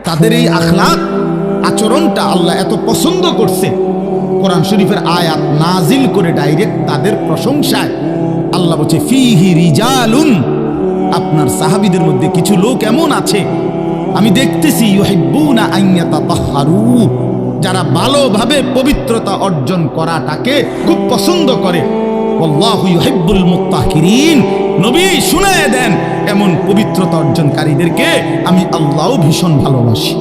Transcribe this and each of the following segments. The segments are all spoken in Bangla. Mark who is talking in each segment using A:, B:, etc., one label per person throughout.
A: তাদের এই আখলাক আচরণটা আল্লাহ এত পছন্দ করছে, কোরআন শরীফের আয়াত নাজিল করে ডাইরেক্ট তাদের প্রশংসায় আল্লাহ বলছে ফিহি রিজালুন, আপনার সাহাবীদের মধ্যে কিছু লোক এমন আছে আমি দেখতেছি ইউহিব্বুনা আন ইয়াতাতাহহারু, যারা ভালোভাবে পবিত্রতা অর্জন করাটাকে খুব পছন্দ করে। আল্লাহু ইউহিব্বুল মুত্তাহিরিন, নবী শুনায়ে দেন এমন পবিত্রতা অর্জনকারীদেরকে আমি আল্লাহও ভীষণ ভালোবাসি।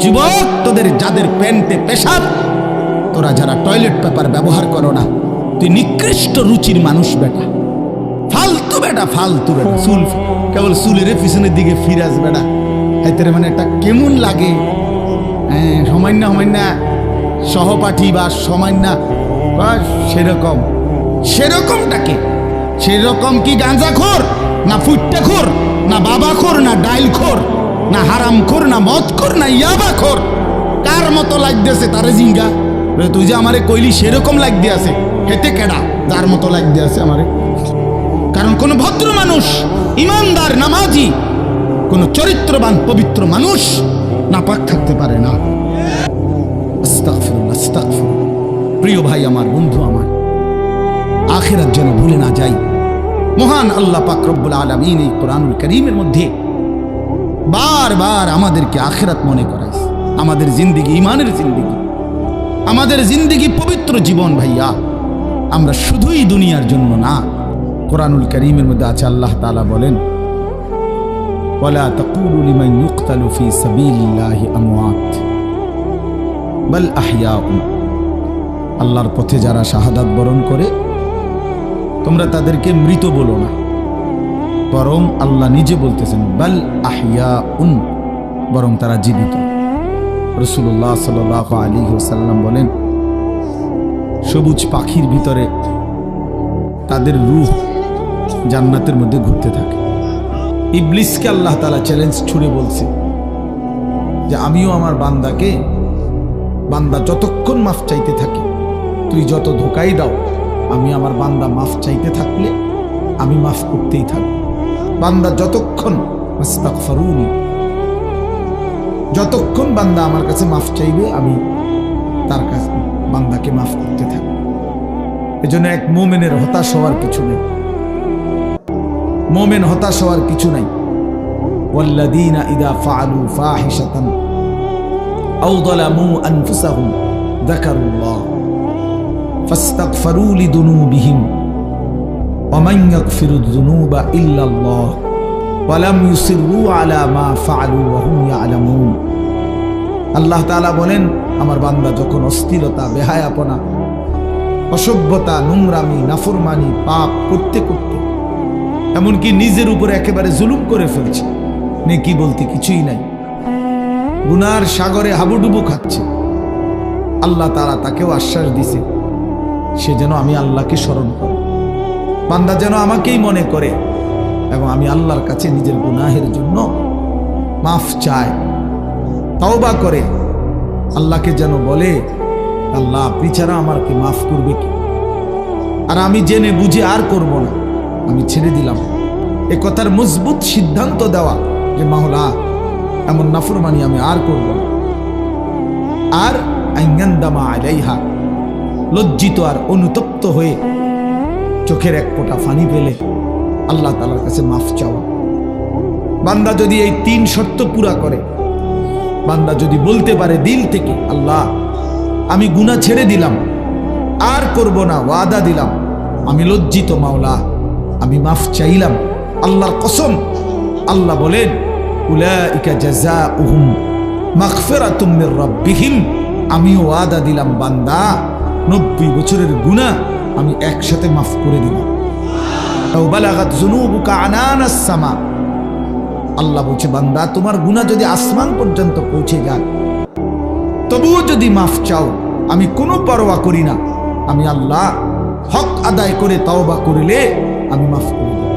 A: যুবক, তোদের যাদের প্যান্টে পেশাব, তোরা যারা টয়লেট পেপার ব্যবহার করো না, তুই নিকৃষ্ট রুচির মানুষ বেটা, ফালতু বেটা, ফালতু বেটা। চুল কেবল চুলের পিছনের দিকে ফিরাস বেটা, হাইতের মানে একটা কেমন লাগে। হ্যাঁ, সমান্য সহপাঠী বা সমান্য সেরকমটাকে, সেরকম কি গাঁজাখোর না ফুট্টাখোর না বাবাখোর না ডাইলখোর না হারামখোর না মদখোর না ইয়াবাখোর, কার মতো লাগতেছে তারে জিঙ্গা। তুই যে আমারে কইলি সেরকম লাগতে আছে, হেতে কেডা যার মতো লাগতে আছে আমারে? কারণ কোন ভদ্র মানুষ, ইমানদার, নামাজি, কোন চরিত্রবান পবিত্র মানুষ নাপাক থাকতে পারে না। আস্তাগফিরুল্লাহ, আস্তাগফিরুল্লাহ। প্রিয় ভাই আমার, বন্ধু আমার, আখিরাত যেন ভুলে না যাই। মহান আল্লাহ পাক রব্বুল আলামিন এই কোরআনুল কারীমের মধ্যে বারবার আমাদেরকে আখিরাত মনে করাইছে। আমাদের জিন্দেগি ঈমানের জিন্দেগি, আমাদের জিন্দেগি পবিত্র জীবন ভাইয়া। আমরা শুধুই দুনিয়ার জন্য না। কোরআনুল কারীমের মধ্যে আছে আল্লাহ তাআলা বলেন, ওয়ালা তাকুলু লিমান ইউকতালু ফি সাবিলিল্লাহি আমওয়াত বাল আহইয়াউন, আল্লাহর পথে যারা শাহাদাত বরণ করে তোমরা তাদেরকে মৃত বলো না, বরং আল্লাহ নিজে বলতেছেন বাল আহইয়াউন, বরং তারা জীবিত। রাসূলুল্লাহ সাল্লাল্লাহু আলাইহি ওয়াসাল্লাম বলেন, সবুজ পাখির ভিতরে তাদের রূহ জান্নাতের মধ্যে ঘুরতে থাকে। ইবলিসকে আল্লাহ তাআলা চ্যালেঞ্জ ছুড়ে বলছে যে আমিও আমার বান্দাকে, বান্দা যতক্ষণ মাফ চাইতে থাকে, তুই যত ধোকাই দাও, আমি আমার বান্দা মাফ চাইতে থাকলে আমি মাফ করতেই থাকব। বান্দা যতক্ষণ আস্তাগফিরুনি, যতক্ষণ বান্দা আমার কাছে মাফ চাইবে আমি তার কাছে বান্দাকে মাফ করতে থাকব। এজন্য এক মুমিনের হতাশ হওয়ার কিছু নেই, মুমিন হতাশ হওয়ার কিছু নাই। ওয়াল্লাযীনা ইযা ফাআলু ফাহিশাতান আও যালামু আনফুসাহুম যাকারুল্লাহ ফাস্তাগফিরু লিযুনুবিহিম ওয়া মান ইয়াগফিরুয যুনুবা ইল্লাল্লাহ ওয়া লাম ইউসিররু আলা মা ফাআলু ওয়া হুম ইয়ালামুন। আল্লাহ তাআলা বলেন, আমার বান্দা যখন অস্থিরতা, বেহায়াপনা, অসভ্যতা, নোংরামি, নাফরমানি, পাপ করতে করতে এমনকি নিজের উপরে একেবারে জুলুম করে ফেলছে, নেকি বলতে কিছুই নাই, গুনার সাগরে হাবুডুবু খাচ্ছে, আল্লাহ তাআলা তাকেও আশ্বাস দিছে সে যেন আমি আল্লাহকে স্মরণ করে, বান্দা যেন আমাকেই মনে করে এবং আমি আল্লাহর কাছে নিজের গুনাহের জন্য মাফ চায়, তওবা করে আল্লাহকে যেন বলে, আল্লাহ আপনি ছাড়া আমাকে মাফ করবে কি? আর আমি জেনে বুঝে আর করব না, আমি ছেড়ে দিলাম। এ কথার মজবুত সিদ্ধান্ত দেওয়া যে মাওলা এমন নাফরমানি আমি আর করব না। আর আইয়ান্দামা আলাইহা, লজ্জিত আর অনুতপ্ত হয়ে চোখের এক ফোঁটা পানি ফেলে আল্লাহ তাআলার কাছে মাফ চাওয়া। বান্দা যদি এই 3 শর্ত পুরা করে, বান্দা যদি বলতে পারে দিল থেকে, আল্লাহ আমি গুনাহ ছেড়ে দিলাম, আর করব না, ওয়াদা দিলাম, আমি লজ্জিত মাওলা, আমি মাফ চাইলাম, আল্লাহর কসম, আল্লাহ বলেন উলাইকা জাযাউহুম মাগফিরাতুম মির রাব্বিহিম, আমি ওয়াদা দিলাম বান্দা 90 বছরের গুনাহ আমি একসাথে মাফ করে দিলাম। তাও বালাগাত যুনুবুকা আনানাস সামা, আল্লাহ বলছে বান্দা তোমার গুনাহ যদি আসমান পর্যন্ত পৌঁছে যায়, তবুও যদি মাফ চাও আমি কোনো পরোয়া করি না, আমি আল্লাহ হক আদায় করে তওবা করলে আমি মাফ করে দেব।